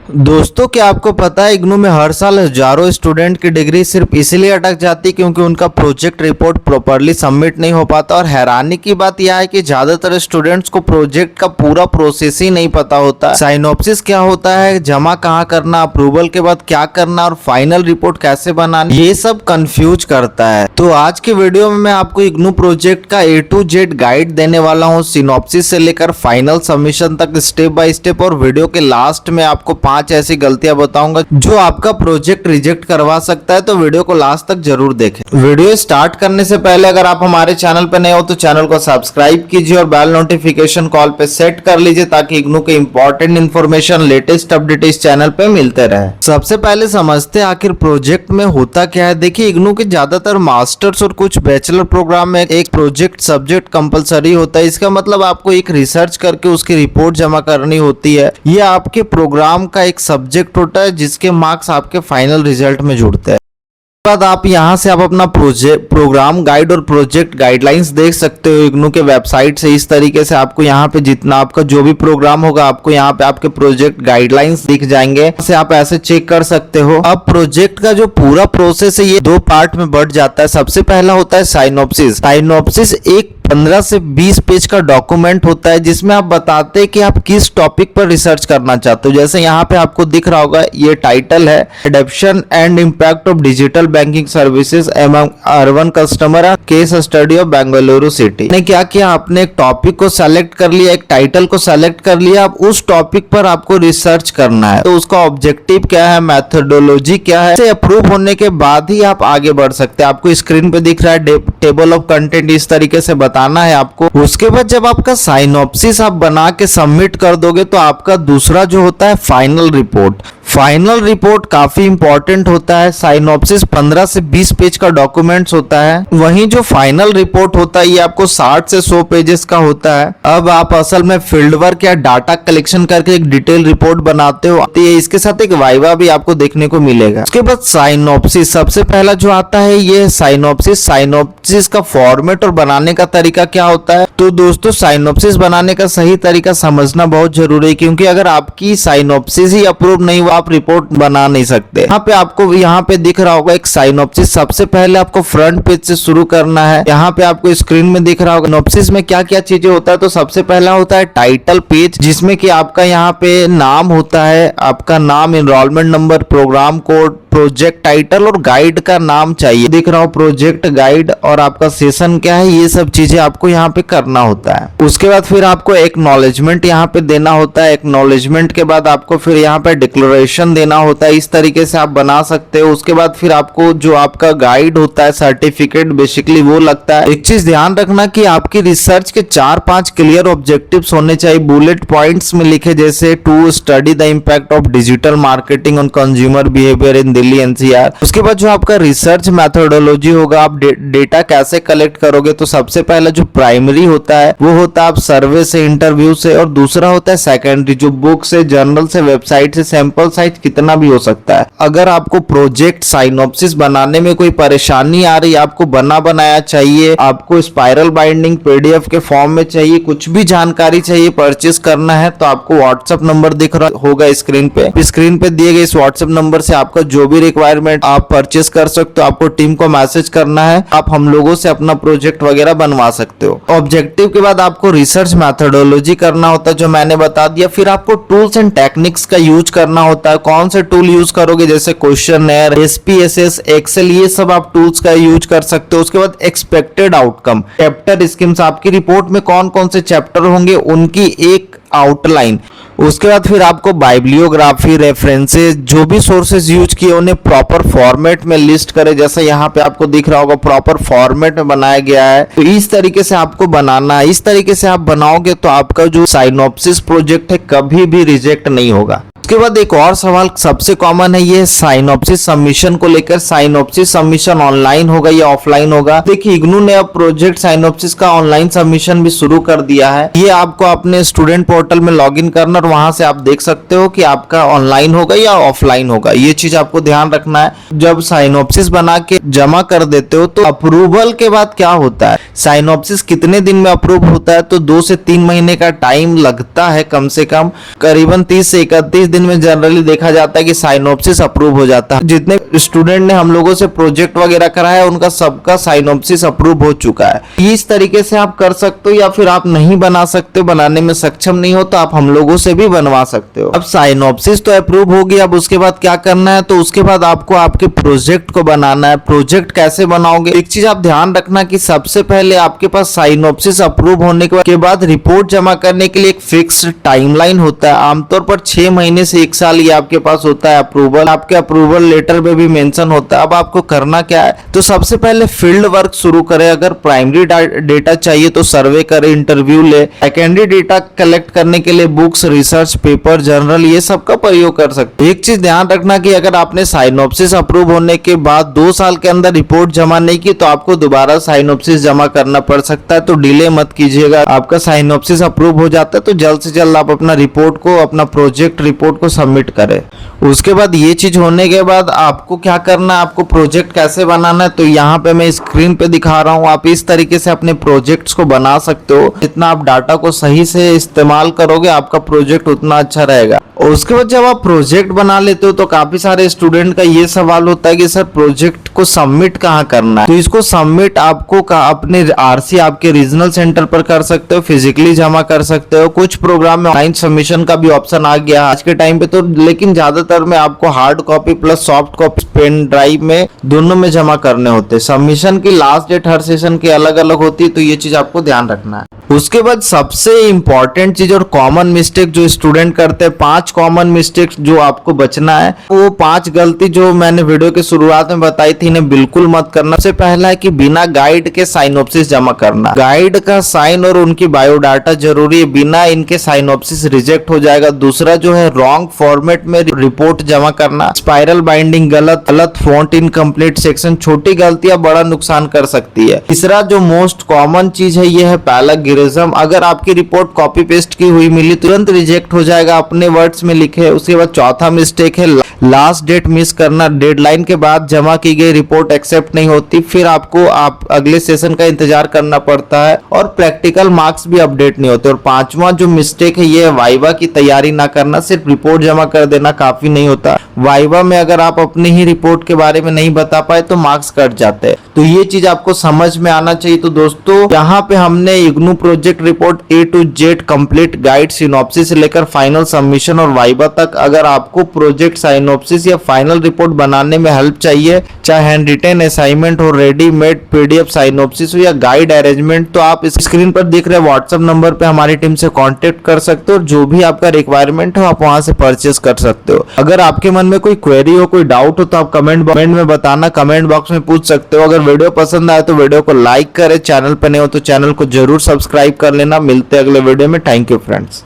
दोस्तों, क्या आपको पता है इग्नू में हर साल हजारों स्टूडेंट की डिग्री सिर्फ इसीलिए अटक जाती क्योंकि उनका प्रोजेक्ट रिपोर्ट प्रॉपरली सबमिट नहीं हो पाता। और हैरानी की बात यह है कि ज्यादातर स्टूडेंट्स को प्रोजेक्ट का पूरा प्रोसेस ही नहीं पता होता। साइनॉप्सिस क्या होता है, जमा कहाँ करना, अप्रूवल के बाद क्या करना और फाइनल रिपोर्ट कैसे बनानी, ये सब कंफ्यूज करता है। तो आज के वीडियो में मैं आपको इग्नू प्रोजेक्ट का A to Z गाइड देने वाला हूँ, सिनॉप्सिस से लेकर फाइनल सबमिशन तक स्टेप बाय स्टेप। और वीडियो के लास्ट में आपको 5 ऐसी गलतियां बताऊंगा जो आपका प्रोजेक्ट रिजेक्ट करवा सकता है, तो वीडियो को लास्ट तक जरूर देखें। वीडियो स्टार्ट करने से पहले अगर आप हमारे चैनल पर नए हो तो चैनल को सब्सक्राइब कीजिए और बेल नोटिफिकेशन कॉल पे सेट कर लीजिए ताकि इग्नू के इंपॉर्टेंट इन्फॉर्मेशन, लेटेस्ट अपडेट इस चैनल पे मिलते रहे। सबसे पहले समझते हैं आखिर प्रोजेक्ट में होता क्या है। देखिए, इग्नू के ज्यादातर मास्टर्स और कुछ बैचलर प्रोग्राम में एक प्रोजेक्ट सब्जेक्ट कंपलसरी होता है। इसका मतलब आपको एक रिसर्च करके उसकी रिपोर्ट जमा करनी होती है। यह आपके प्रोग्राम का एक सब्जेक्ट होता है जिसके मार्क्स आपके फाइनल रिजल्ट में जुड़ते हैं। बाद आप यहां से आप अपना प्रोग्राम गाइड और प्रोजेक्ट गाइडलाइंस देख सकते हो इग्नू के वेबसाइट से। इस तरीके से आपको यहां पे जितना आपका जो भी प्रोग्राम होगा आपको यहां पे आपके प्रोजेक्ट गाइडलाइंस दिख जाएंगे, से आप ऐसे चेक कर सकते हो। अब प्रोजेक्ट का जो पूरा प्रोसेस है ये 2 पार्ट में बढ़ जाता है। सबसे पहला होता है साइनॉप्सिस। साइनॉप्सिस एक 15 से 20 पेज का डॉक्यूमेंट होता है जिसमें आप बताते हैं कि आप किस टॉपिक पर रिसर्च करना चाहते हो। जैसे यहाँ पे आपको दिख रहा होगा, ये टाइटल है adoption and impact of digital banking services among urban customer, case study of Bengaluru city. ने क्या किया, आपने एक टॉपिक को सेलेक्ट कर लिया, एक टाइटल को सेलेक्ट कर लिया, अब उस टॉपिक पर आपको रिसर्च करना है। तो उसका ऑब्जेक्टिव क्या है, मेथोडोलॉजी क्या है, से अप्रूव होने के बाद ही आप आगे बढ़ सकते हैं। आपको स्क्रीन पे दिख रहा है टेबल ऑफ कंटेंट, इस तरीके से बताना है आपको। उसके बाद जब आपका साइनॉप्सिस आप बना के सबमिट कर दोगे तो आपका दूसरा जो होता है फाइनल रिपोर्ट। फाइनल रिपोर्ट काफी इंपॉर्टेंट होता है। साइनॉप्सिस 15 से 20 पेज का डॉक्यूमेंट्स होता है, वहीं जो फाइनल रिपोर्ट होता है ये आपको 60 से 100 पेजेस का होता है। अब आप असल में फील्ड वर्क या डाटा कलेक्शन करके एक डिटेल रिपोर्ट बनाते हो, तो इसके साथ एक वाइवा भी आपको देखने को मिलेगा। उसके बाद साइनॉप्सिस सबसे पहला जो आता है ये साइनॉप्सिस। साइनॉप्सिस का फॉर्मेट और बनाने का तरीका क्या होता है। तो दोस्तों, साइनॉप्सिस बनाने का सही तरीका समझना बहुत जरूरी है क्योंकि अगर आपकी साइनॉप्सिस ही अप्रूव नहीं हुआ आप रिपोर्ट बना नहीं सकते। यहाँ पे आपको यहाँ पे दिख रहा होगा एक साइनॉप्सिस। सबसे पहले आपको फ्रंट पेज से शुरू करना है। यहाँ पे आपको स्क्रीन में दिख रहा होगा साइनॉप्सिस में क्या क्या चीजें होता है। तो सबसे पहला होता है टाइटल पेज, जिसमें कि आपका यहाँ पे नाम होता है, आपका नाम, enrolment number, programme code, project title और गाइड का नाम चाहिए। दिख रहा हो प्रोजेक्ट गाइड और आपका सेशन क्या है, ये सब चीजें आपको यहाँ पे करना होता है। उसके बाद फिर आपको एक्नॉलेजमेंट यहाँ पे देना होता है। एक्नॉलेजमेंट के बाद आपको फिर यहाँ पे डिक्लेरेशन देना होता है। इस तरीके से आप बना सकते हो। उसके बाद फिर आपको जो आपका गाइड होता है, सर्टिफिकेट बेसिकली वो लगता है। एक चीज ध्यान रखना कि आपकी रिसर्च के 4-5 क्लियर ऑब्जेक्टिव्स होने चाहिए, बुलेट पॉइंट्स में लिखे, जैसे to study the impact of digital marketing on consumer behaviour in Delhi NCR. उसके बाद जो आपका रिसर्च मेथोडोलॉजी होगा, आप डेटा कैसे कलेक्ट करोगे। तो सबसे पहला जो प्राइमरी होता है वो होता है आप सर्वे से, इंटरव्यू से, और दूसरा होता है सेकेंडरी जो बुक से, जर्नल से, वेबसाइट से, सैंपल साइज कितना भी हो सकता है। अगर आपको प्रोजेक्ट साइनॉप्सिस बनाने में कोई परेशानी आ रही है, आपको बना बनाया चाहिए, आपको स्पाइरल बाइंडिंग पीडीएफ के फॉर्म में चाहिए, कुछ भी जानकारी चाहिए, परचेस करना है, तो आपको व्हाट्सएप नंबर दिख रहा होगा स्क्रीन पे। स्क्रीन पे दिए गए इस व्हाट्सएप नंबर से आपका जो भी रिक्वायरमेंट आप परचेस कर सकते हो। आपको टीम को मैसेज करना है, आप हम लोगों से अपना प्रोजेक्ट वगैरह बनवा सकते हो। ऑब्जेक्टिव के बाद आपको रिसर्च मेथोडोलॉजी करना होता है जो मैंने बता दिया। फिर आपको टूल्स एंड टेक्निक्स का यूज करना होता है। कौन से टूल यूज करोगे, जैसे क्वेश्चनर, SPSS, एक्सेल, ये सब आप टूल्स का यूज कर सकते हो। उसके बाद एक्सपेक्टेड आउटकम, चैप्टर स्कीम्स, आपकी रिपोर्ट में कौन कौन से चैप्टर होंगे उनकी एक आउटलाइन। उसके बाद फिर आपको बाइब्लियोग्राफी, रेफरेंसेस, जो भी सोर्सेज यूज किए उन्हें प्रॉपर फॉर्मेट में लिस्ट करें। जैसे यहाँ पे आपको दिख रहा होगा प्रॉपर फॉर्मेट में बनाया गया है। तो इस तरीके से आपको बनाना है। इस तरीके से आप बनाओगे तो आपका जो साइनॉप्सिस प्रोजेक्ट है कभी भी रिजेक्ट नहीं होगा। उसके बाद एक और सवाल सबसे कॉमन है ये साइनॉप्सिस सबमिशन को लेकर। साइनॉप्सिस सबमिशन ऑनलाइन होगा या ऑफलाइन होगा। देखिए, इग्नू ने अब प्रोजेक्ट साइनॉप्सिस का ऑनलाइन सबमिशन भी शुरू कर दिया है। ये आपको अपने स्टूडेंट पोर्टल में लॉगिन करना और वहां से आप देख सकते हो कि आपका ऑनलाइन होगा या ऑफलाइन होगा। ये चीज आपको ध्यान रखना है। जब साइनॉप्सिस बना के जमा कर देते हो तो अप्रूवल के बाद क्या होता है, साइनॉप्सिस कितने दिन में अप्रूव होता है, तो 2 से 3 महीने का टाइम लगता है कम से कम। करीबन 30 से 31 दिन दिन में जनरली देखा जाता है कि साइनोप्सिस अप्रूव हो जाता है। जितने स्टूडेंट ने हम लोगों से प्रोजेक्ट वगैरह कराया उनका सबका साइनोप्सिस अप्रूव हो चुका है। इस तरीके से आप कर सकते हो, या फिर आप नहीं बना सकते हो, बनाने में सक्षम नहीं हो तो आप हम लोगों से भी बनवा सकते हो। अब साइनोप्सिस तो अप्रूव हो गया, अब उसके बाद क्या करना है, तो उसके बाद आपको आपके प्रोजेक्ट को बनाना है। प्रोजेक्ट कैसे बनाओगे, एक चीज आप ध्यान रखना कि सबसे पहले आपके पास साइनोप्सिस अप्रूव होने के बाद रिपोर्ट जमा करने के लिए एक फिक्स टाइमलाइन होता है। आमतौर पर 6 महीने से 1 साल ये आपके पास होता है अप्रूवल। आपके अप्रूवल लेटर में भी मेंशन होता है। अब आपको करना क्या है, तो सबसे पहले फील्ड वर्क शुरू करें। अगर प्राइमरी डेटा चाहिए तो सर्वे करें, इंटरव्यू ले। सेकेंडरी डेटा कलेक्ट करने के लिए बुक्स, रिसर्च पेपर, जर्नल ये सब का प्रयोग कर सकते हैं। एक चीज ध्यान रखना कि अगर आपने साइनोप्सिस अप्रूव होने के बाद 2 साल के अंदर रिपोर्ट जमा नहीं की तो आपको दोबारा साइनोप्सिस जमा करना पड़ सकता है। तो डिले मत कीजिएगा। आपका साइनोप्सिस अप्रूव हो जाता है तो जल्द से जल्द आप अपना रिपोर्ट को, अपना प्रोजेक्ट रिपोर्ट को सबमिट करें। उसके बाद ये चीज होने के बाद आपको क्या करना है, आपको प्रोजेक्ट कैसे बनाना है, तो यहाँ पे मैं स्क्रीन पे दिखा रहा हूँ। आप इस तरीके से अपने प्रोजेक्ट्स को बना सकते हो। जितना आप डाटा को सही से इस्तेमाल करोगे आपका प्रोजेक्ट उतना अच्छा रहेगा। और उसके बाद जब आप प्रोजेक्ट बना लेते हो तो काफी सारे स्टूडेंट का ये सवाल होता है कि सर प्रोजेक्ट को सबमिट कहाँ करना है। तो इसको सबमिट आपको अपने आरसी आपके रीजनल सेंटर पर कर सकते हो, फिजिकली जमा कर सकते हो। कुछ प्रोग्राम में ऑनलाइन सबमिशन का भी ऑप्शन आ गया आज के टाइम पे तो, लेकिन ज्यादातर में आपको hard copy plus soft copy pen drive में दोनों में जमा करने होते हैं। सबमिशन की लास्ट डेट हर सेशन की अलग अलग होती है, तो ये चीज आपको ध्यान रखना है। उसके बाद सबसे इंपॉर्टेंट चीज और कॉमन मिस्टेक जो स्टूडेंट करते हैं, 5 कॉमन मिस्टेक जो आपको बचना है, वो 5 गलती जो मैंने वीडियो के शुरुआत में बताई थी इन्हें बिल्कुल मत करना। सबसे पहला है कि बिना गाइड के साइनोप्सिस जमा करना। गाइड का साइन और उनकी बायोडाटा जरूरी है, बिना इनके साइनोप्सिस रिजेक्ट हो जाएगा। दूसरा जो है रॉन्ग फॉर्मेट में रिपोर्ट जमा करना, स्पाइरल बाइंडिंग गलत, फॉन्ट इनकम्प्लीट सेक्शन, छोटी गलतियां बड़ा नुकसान कर सकती है। तीसरा जो मोस्ट कॉमन चीज है ये है पैराग्राफ। अगर आपकी रिपोर्ट कॉपी पेस्ट की हुई मिली तुरंत रिजेक्ट हो जाएगा, अपने वर्ड्स में लिखे। उसके बाद चौथा मिस्टेक है लास्ट डेट मिस करना। डेडलाइन के बाद जमा की गई रिपोर्ट एक्सेप्ट नहीं होती, फिर आपको अगले सेशन का इंतजार करना पड़ता है और प्रैक्टिकल मार्क्स भी अपडेट नहीं होते। और 5वां जो मिस्टेक है ये है वाइवा की तैयारी ना करना। सिर्फ रिपोर्ट जमा कर देना काफी नहीं होता। वाइवा में अगर आप अपनी ही रिपोर्ट के बारे में नहीं बता पाए तो मार्क्स कट जाते हैं। तो ये चीज आपको समझ में आना चाहिए। तो दोस्तों यहाँ पे हमने IGNOU project report A to Z complete guide synopsis से लेकर फाइनल सबमिशन और वाइवा तक। अगर आपको प्रोजेक्ट साइनॉप्सिस या फाइनल रिपोर्ट बनाने में हेल्प चाहिए, चाहे हैंड रिटेन असाइनमेंट हो, रेडीमेड PDF साइनॉप्सिस हो या गाइड अरेंजमेंट, तो आप इस स्क्रीन पर दिख रहे व्हाट्सएप नंबर पे हमारी टीम से कांटेक्ट कर सकते हो और जो भी आपका रिक्वायरमेंट हो आप वहां से परचेस कर सकते हो। अगर आपके मन में कोई क्वेरी हो, कोई डाउट हो तो आप कमेंट में बताना, कमेंट बॉक्स में पूछ सकते हो। अगर वीडियो पसंद आए तो वीडियो को लाइक करें, चैनल पर नए हो तो चैनल को जरूर सब्सक्राइब कर लेना। मिलते हैं अगले वीडियो में। Thank you friends.